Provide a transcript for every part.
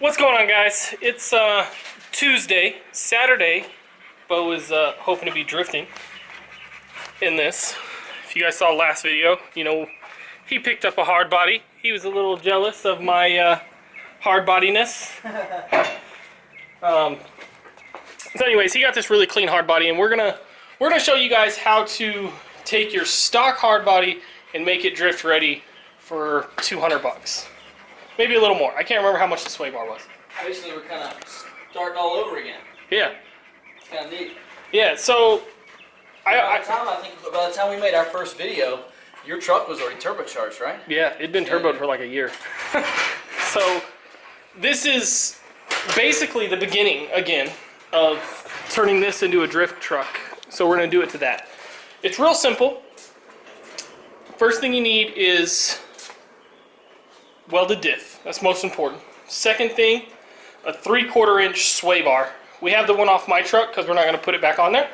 What's going on, guys? It's Saturday. Beau is hoping to be drifting in this. If you guys saw last video, you know, he picked up a hard body. He was a little jealous of my hard bodiness. So anyways, he got this really clean hard body, and we're gonna show you guys how to take your stock hard body and make it drift ready for 200 bucks. Maybe a little more. I can't remember how much the sway bar was. Basically, we're kind of starting all over again. Yeah. It's kind of neat. Yeah, so I think by the time we made our first video, your truck was already turbocharged, right? Yeah, it'd been turboed for like a year. So this is basically the beginning, again, of turning this into a drift truck. So we're going to do it to that. It's real simple. First thing you need is welded diff. That's most important. Second thing, a 3/4 inch sway bar. We have the one off my truck because we're not going to put it back on there.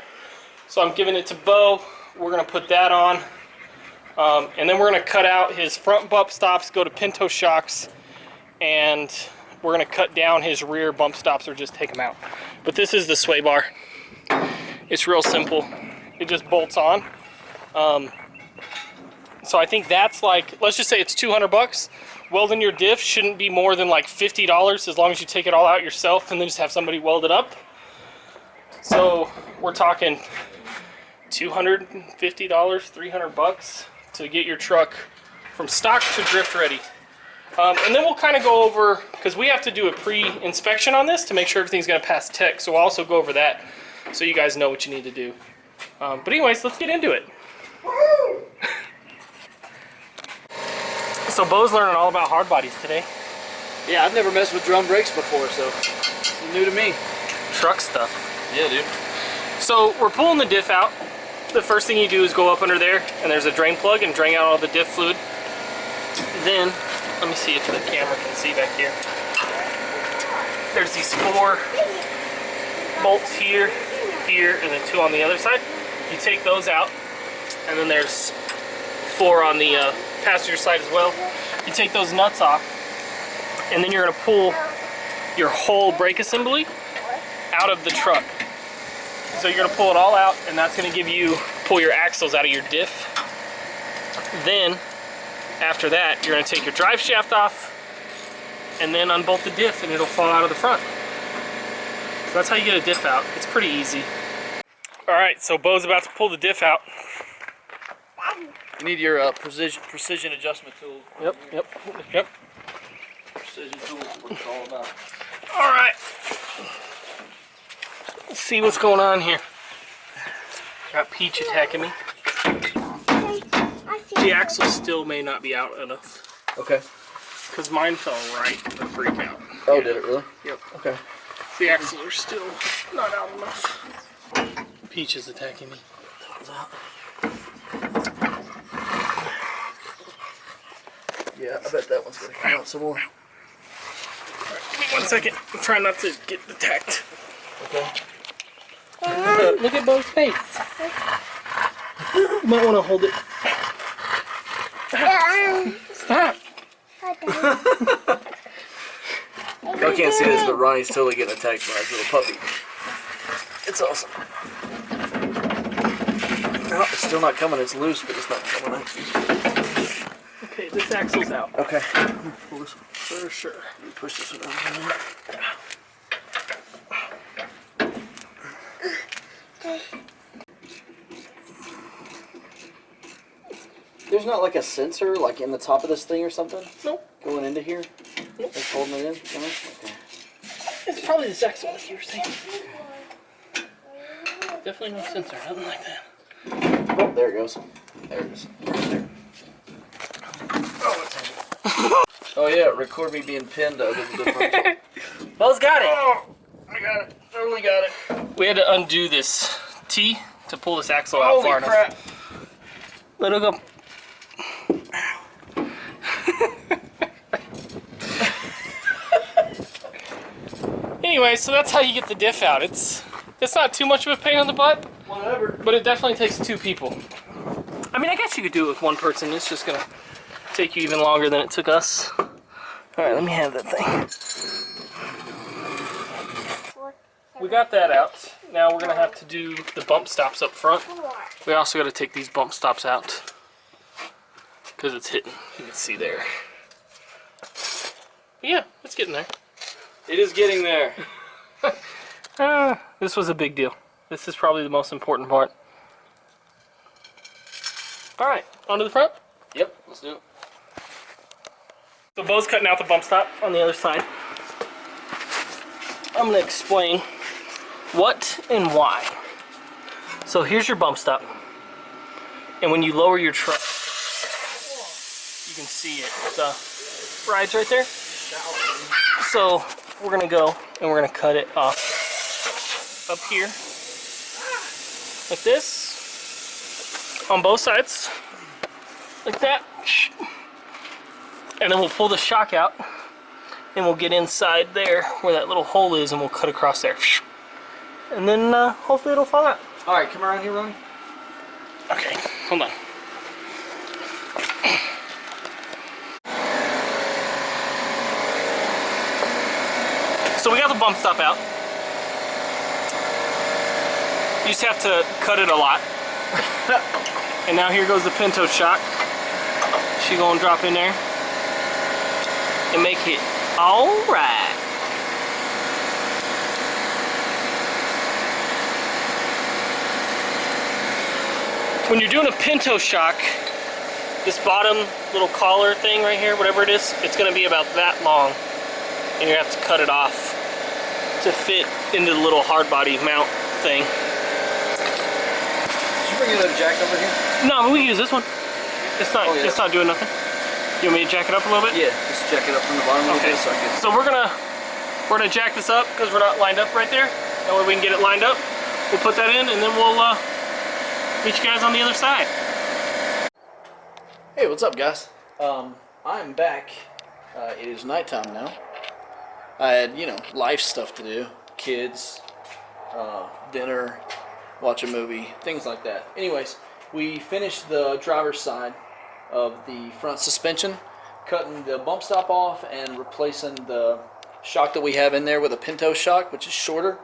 So I'm giving it to Beau. We're going to put that on. And then we're going to cut out his front bump stops, go to pinto shocks, and we're going to cut down his rear bump stops or just take them out. But this is the sway bar. It's real simple. It just bolts on. So I think that's like, let's just say it's 200 bucks. Welding your diff shouldn't be more than like $50 as long as you take it all out yourself and then just have somebody weld it up. So we're talking $250, 300 bucks to get your truck from stock to drift ready. And then we'll kind of go over, because we have to do a pre-inspection on this to make sure everything's going to pass tech. So we'll also go over that so you guys know what you need to do. But anyways, let's get into it. So Beau's learning all about hard bodies today. Yeah, I've never messed with drum brakes before, so it's new to me. Truck stuff. Yeah, dude. So we're pulling the diff out. The first thing you do is go up under there, and there's a drain plug, and drain out all the diff fluid. Then, let me see if the camera can see back here. There's these 4 bolts here, here, and then 2 on the other side. You take those out, and then there's 4 on the passenger side as well. You take those nuts off, and then you're going to pull your whole brake assembly out of the truck. So you're going to pull it all out, and that's going to pull your axles out of your diff. Then, after that, you're going to take your drive shaft off, and then unbolt the diff, and it'll fall out of the front. So that's how you get a diff out. It's pretty easy. Alright, so Beau's about to pull the diff out. You need your precision adjustment tool. Yep. Precision tool is what it's all about. Alright. Let's see what's going on here. Got Peach attacking me. The axle still may not be out enough. Okay. Because mine fell right in the freak out. Oh, did it really? Yep. Okay. The axles are still not out enough. Peach is attacking me. Yeah, I bet that one's gonna come out some more. Alright, give me 1 second. I'm trying not to get attacked. Okay. Look at Beau's face. You might want to hold it. Stop. Y'all can't see this, but Ronnie's totally getting attacked by his little puppy. It's awesome. Oh, it's still not coming. It's loose, but it's not coming out. Okay, this axle's out. Okay. Pull this one. For sure. Let me push this one over there. There's not like a sensor like in the top of this thing or something? Nope. Going into here? Nope. Like holding it in? No? Okay. It's probably this axle like you were saying. Definitely no sensor, nothing like that. Oh, there it goes. There it is. There. Oh yeah, record me being pinned to the differential. Beau's got it! Oh, I got it. Totally got it. We had to undo this T to pull this axle out far enough. Holy crap. Let it go. Anyway, so that's how you get the diff out. It's not too much of a pain in the butt. Whatever. But it definitely takes 2 people. I mean, I guess you could do it with 1 person. It's just gonna take you even longer than it took us. Alright, let me have that thing. we got that out. Now we're gonna have to do the bump stops up front. We also got to take these bump stops out because it's hitting. You can see there. But yeah, it's getting there. It is getting there. This was a big deal. This is probably the most important part. All right, onto the front. Yep, let's do it. So Beau's cutting out the bump stop on the other side. I'm gonna explain what and why. So here's your bump stop. And when you lower your truck, you can see it. The rides right there. So we're gonna go and we're gonna cut it off up here like this on both sides, like that. And then we'll pull the shock out and we'll get inside there where that little hole is and we'll cut across there. And then hopefully it'll fall out. All right, come around here, Ronnie. Okay, hold on. So we got the bump stop out. You just have to cut it a lot. And now here goes the Pinto shock. She gonna drop in there and make it all right. When you're doing a Pinto shock, this bottom little collar thing right here, whatever it is, it's gonna be about that long. And you have to cut it off to fit into the little hard body mount thing. Did you bring your jack over here? No, but we can use this one. It's not. Oh, yeah. It's not doing nothing. You want me to jack it up a little bit? Yeah, just jack it up from the bottom a little Okay. bit so I can. So we're gonna jack this up because we're not lined up right there. That way we can get it lined up. We'll put that in and then we'll meet you guys on the other side. Hey, what's up, guys? I'm back. It is nighttime now. I had, life stuff to do. Kids, dinner, watch a movie, things like that. Anyways, we finished the driver's side of the front suspension, cutting the bump stop off and replacing the shock that we have in there with a Pinto shock, which is shorter.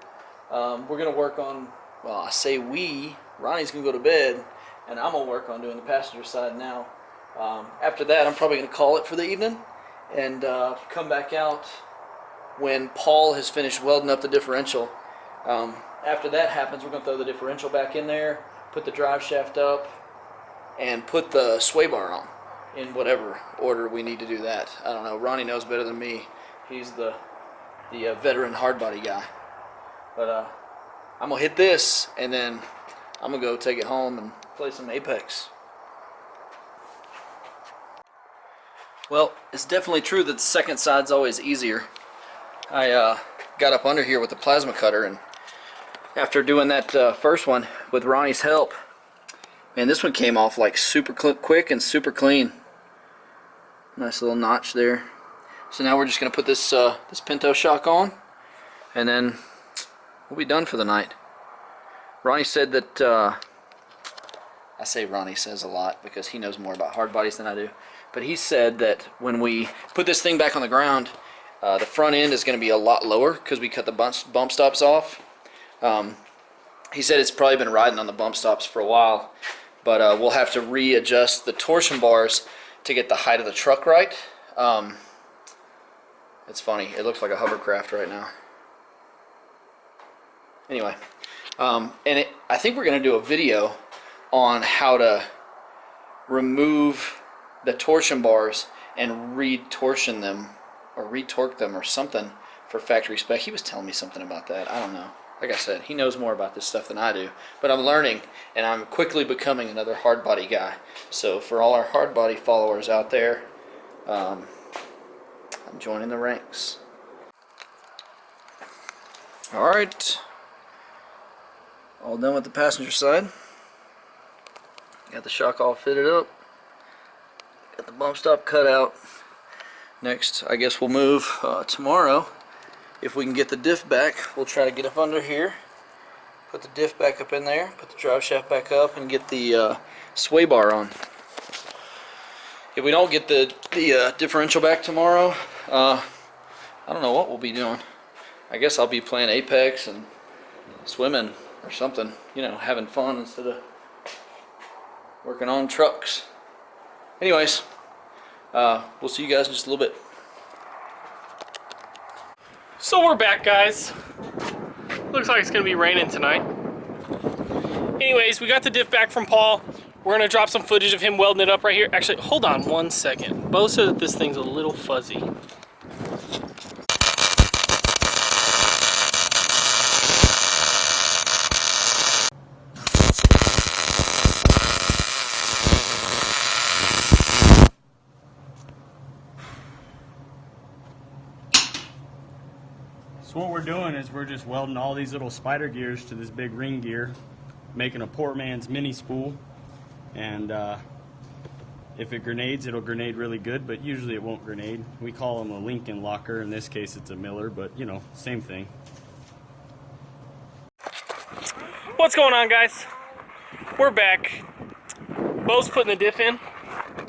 We're going to work on, well, I say we, Ronnie's going to go to bed, and I'm going to work on doing the passenger side now. After that, I'm probably going to call it for the evening and come back out when Paul has finished welding up the differential. After that happens, we're going to throw the differential back in there, put the drive shaft up, and put the sway bar on in whatever order we need to do that. I don't know. Ronnie knows better than me. He's the veteran hardbody guy. But I'm going to hit this, and then I'm going to go take it home and play some Apex. Well, it's definitely true that the second side's always easier. I got up under here with the plasma cutter, and after doing that first one with Ronnie's help, man, this one came off like super quick and super clean. Nice little notch there. So now we're just going to put this this Pinto shock on, and then we'll be done for the night. Ronnie said that, I say Ronnie says a lot because he knows more about hard bodies than I do, but he said that when we put this thing back on the ground, the front end is going to be a lot lower because we cut the bump stops off. He said it's probably been riding on the bump stops for a while, but we'll have to readjust the torsion bars to get the height of the truck right. It's funny, it looks like a hovercraft right now. Anyway, I think we're going to do a video on how to remove the torsion bars and retorsion them or retorque them or something for factory spec. He was telling me something about that. I don't know. Like I said, he knows more about this stuff than I do. But I'm learning, and I'm quickly becoming another hard body guy. So for all our hard body followers out there, I'm joining the ranks. Alright. All done with the passenger side. Got the shock all fitted up. Got the bump stop cut out. Next, I guess we'll move tomorrow. If we can get the diff back, we'll try to get up under here, put the diff back up in there, put the drive shaft back up, and get the sway bar on. If we don't get the differential back tomorrow, I don't know what we'll be doing. I guess I'll be playing Apex and swimming or something, you know, having fun instead of working on trucks. Anyways, we'll see you guys in just a little bit. So we're back, guys. Looks like it's gonna be raining tonight. Anyways, we got the diff back from Paul. We're gonna drop some footage of him welding it up right here. Actually, hold on one second. Beau said that this thing's a little fuzzy. So what we're doing is we're just welding all these little spider gears to this big ring gear, making a poor man's mini spool, and if it grenades, it'll grenade really good, but usually it won't grenade. We call them a Lincoln locker. In this case it's a Miller, but you know, same thing. What's going on, guys? We're back. Beau's putting the diff in.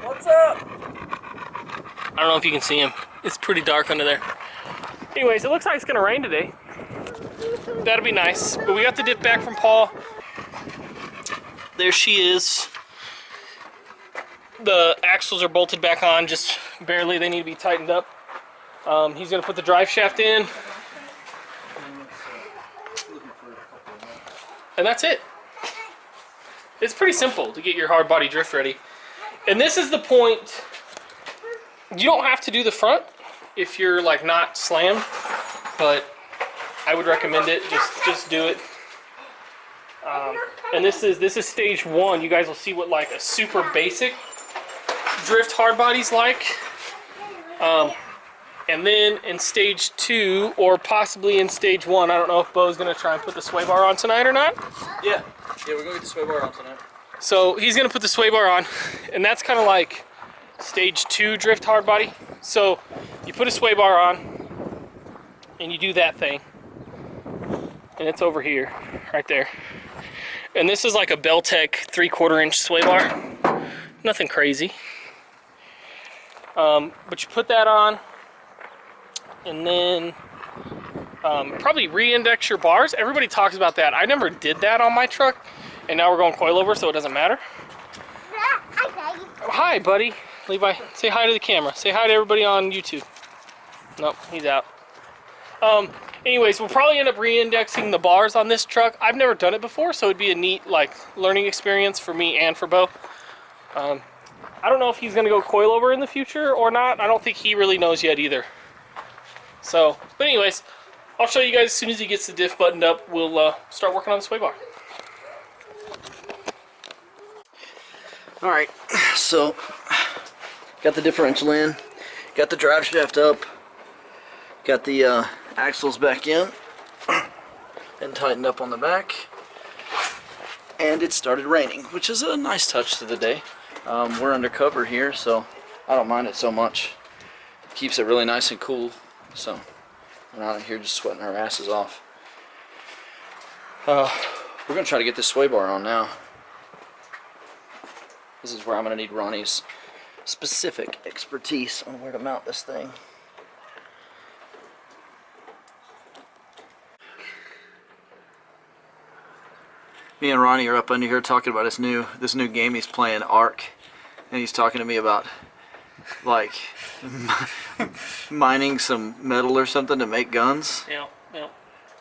What's up? I don't know if you can see him. It's pretty dark under there. Anyways, it looks like it's gonna rain today. That'll be nice. But we got the diff back from Paul. There she is. The axles are bolted back on, just barely. They need to be tightened up. He's gonna put the drive shaft in. And that's it. It's pretty simple to get your hard body drift ready. And this is the point. You don't have to do the front if you're like not slammed, but I would recommend it. Just do it. And this is stage 1. You guys will see what like a super basic drift hard body's like. And then in stage 2, or possibly in stage 1, I don't know if Beau's gonna try and put the sway bar on tonight or not. Yeah, we're gonna get the sway bar on tonight. So he's gonna put the sway bar on, and that's kind of like stage 2 drift hard body. So you put a sway bar on, and you do that thing, and it's over here, right there. And this is like a Beltec 3/4 inch sway bar, nothing crazy. But you put that on, and then probably re-index your bars. Everybody talks about that. I never did that on my truck, and now we're going coilover, so it doesn't matter. Hi, buddy. Levi, say hi to the camera. Say hi to everybody on YouTube. Nope, he's out. Anyways, we'll probably end up re-indexing the bars on this truck. I've never done it before, so it'd be a neat like learning experience for me and for Beau. I don't know if he's gonna go coilover in the future or not. I don't think he really knows yet either. So, but anyways, I'll show you guys as soon as he gets the diff buttoned up. We'll start working on the sway bar. All right, so got the differential in, got the drive shaft up, got the axles back in and tightened up on the back, and it started raining, which is a nice touch to the day. We're undercover here, so I don't mind it so much. It keeps it really nice and cool, so we're not out here just sweating our asses off. We're gonna try to get this sway bar on now. This is where I'm gonna need Ronnie's specific expertise on where to mount this thing. Me and Ronnie are up under here talking about this new game he's playing, Ark, and he's talking to me about like mining some metal or something to make guns. Yeah.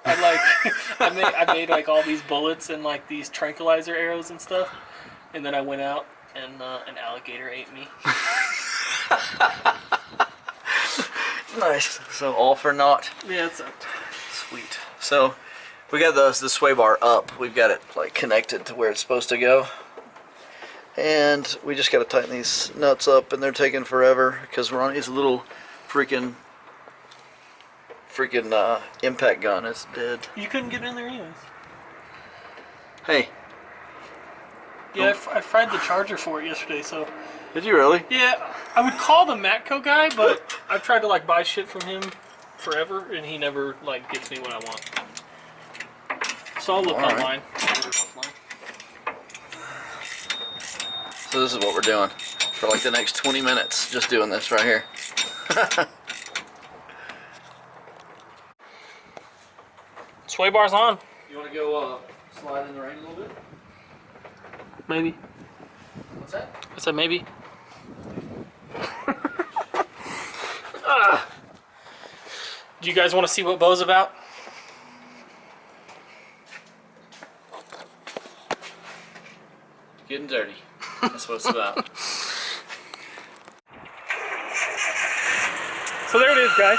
I made like all these bullets and like these tranquilizer arrows and stuff, and then I went out and an alligator ate me. Nice. So all for naught. Yeah, it sucked. Sweet. So we got the sway bar up. We've got it like connected to where it's supposed to go, and we just got to tighten these nuts up, and they're taking forever because Ronnie's little freaking impact gun is dead. You couldn't get in there anyways. Hey. Yeah, I fried the charger for it yesterday, so... Did you really? Yeah, I would call the Matco guy, but I've tried to like buy shit from him forever, and he never like gets me what I want. So I'll look online. So this is what we're doing for like the next 20 minutes, just doing this right here. Sway bar's on. You want to go slide in the rain a little bit? Maybe. What's that? I said maybe. Do you guys want to see what Beau's about? Getting dirty. That's what it's about. So there it is, guys.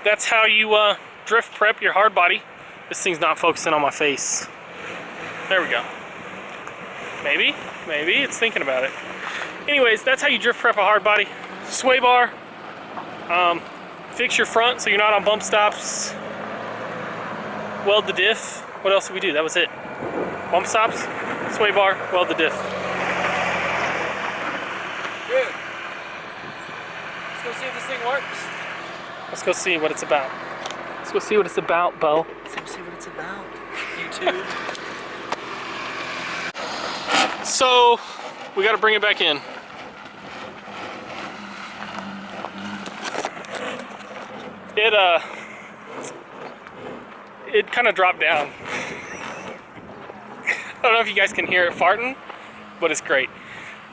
That's how you drift prep your hard body. This thing's not focusing on my face. There we go. Maybe it's thinking about it. Anyways, that's how you drift prep a hard body. Sway bar. Fix your front so you're not on bump stops. Weld the diff. What else did we do? That was it. Bump stops, sway bar, weld the diff. Good. Let's go see if this thing works. Let's go see what it's about. Let's go see what it's about, Beau. Let's go see what it's about. YouTube. So, we gotta bring it back in. It kind of dropped down. I don't know if you guys can hear it farting, but it's great.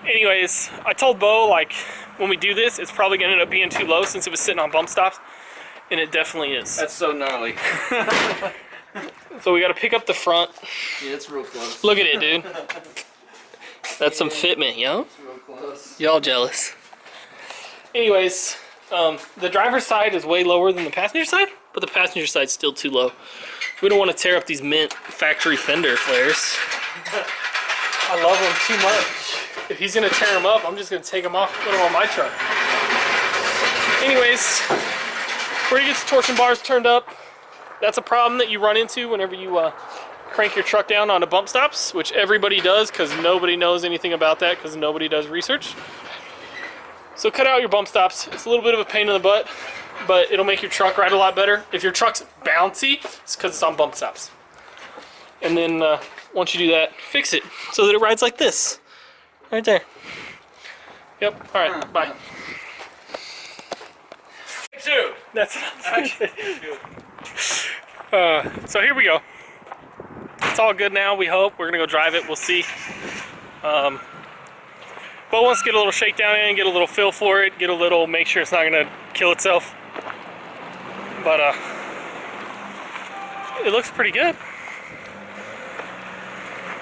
Anyways, I told Beau, like, when we do this, it's probably gonna end up being too low since it was sitting on bump stops, and it definitely is. That's so gnarly. So we gotta pick up the front. Yeah, it's real close. Look at it, dude. That's some fitment, yo. It's real close. Y'all jealous. Anyways, the driver's side is way lower than the passenger side, but the passenger side's still too low. We don't want to tear up these mint factory fender flares. I love them too much. If he's gonna tear them up, I'm just gonna take them off and put them on my truck. Anyways, where he gets the torsion bars turned up, that's a problem that you run into whenever you crank your truck down onto bump stops, which everybody does because nobody knows anything about that because nobody does research. So cut out your bump stops. It's a little bit of a pain in the butt, but it'll make your truck ride a lot better. If your truck's bouncy, it's because it's on bump stops. And then once you do that, fix it so that it rides like this. Right there. Yep, all right, bye. Two. That's so here we go. It's all good now, we hope. We're gonna go drive it, we'll see. But wants to get a little shakedown in, get a little feel for it, get a little, make sure it's not gonna kill itself. But it looks pretty good.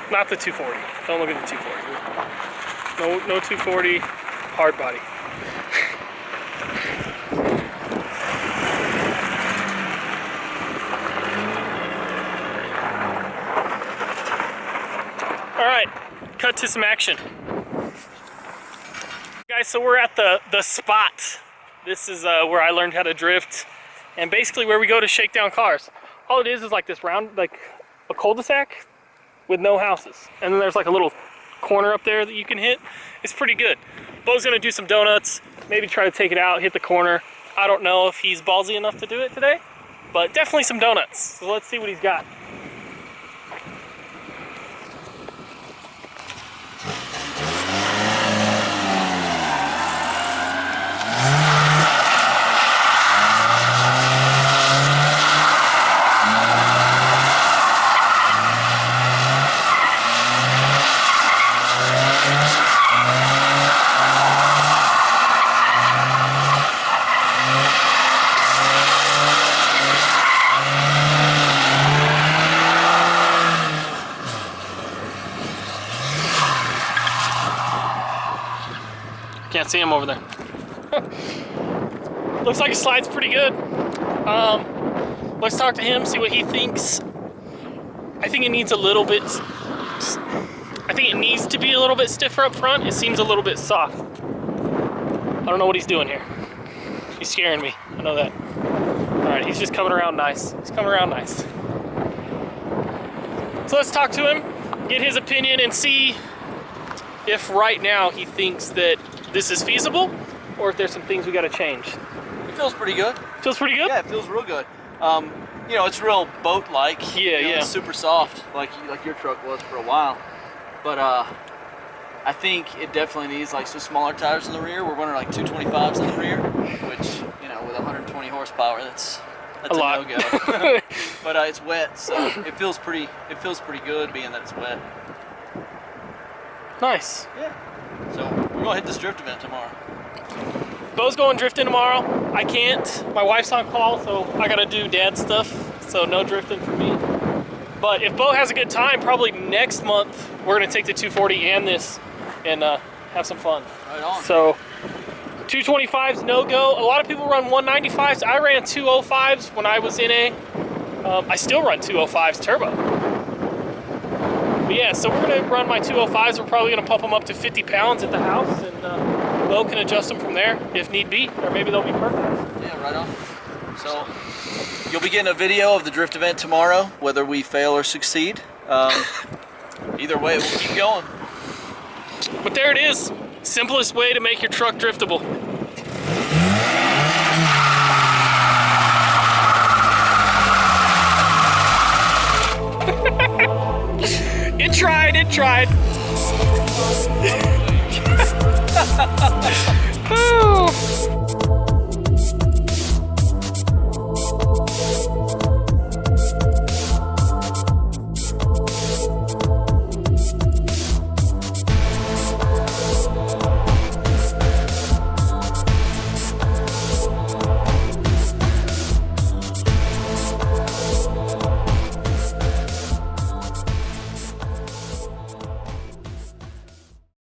Not the 240. Don't look at the 240. No 240 hard body. All right, cut to some action. Guys, so we're at the spot. This is where I learned how to drift, and basically where we go to shake down cars. All it is like this round, like a cul-de-sac with no houses, and then there's like a little corner up there that you can hit. It's pretty good. Beau's gonna do some donuts, maybe try to take it out, hit the corner. I don't know if he's ballsy enough to do it today, but definitely some donuts. So let's see what he's got. Can't see him over there. Looks like it slides pretty good. Let's talk to him, see what he thinks. I think it needs a little bit, I think it needs to be a little bit stiffer up front. It seems a little bit soft. I don't know what he's doing here. He's scaring me, I know that. All right, he's just coming around nice. He's coming around nice. So let's talk to him, get his opinion, and see if right now he thinks that this is feasible, or if there's some things we got to change. It feels pretty good. Feels pretty good? Yeah, it feels real good. You know, it's real boat-like. Yeah, you know, yeah. It's super soft, like your truck was for a while. But I think it definitely needs like some smaller tires in the rear. We're running like 225s in the rear, which, you know, with 120 horsepower, that's That's A a lot. no-go. But it's wet, so it feels pretty good being that it's wet. Nice. Yeah. So we're gonna hit this drift event tomorrow. Beau's going drifting tomorrow. I can't. My wife's on call, so I gotta do dad stuff. So no drifting for me. But if Beau has a good time, probably next month we're gonna take the 240 and this and have some fun. Right on. So 225s no go. A lot of people run 195s. I ran 205s when I was in A. I still run 205s turbo. But yeah, so we're gonna run my 205s. We're probably gonna pump them up to 50 pounds at the house, and Beau can adjust them from there if need be, or maybe they'll be perfect. Yeah, right on. So you'll be getting a video of the drift event tomorrow, whether we fail or succeed. Either way, we'll keep going. But there it is. Simplest way to make your truck driftable. It tried, it tried. Woo.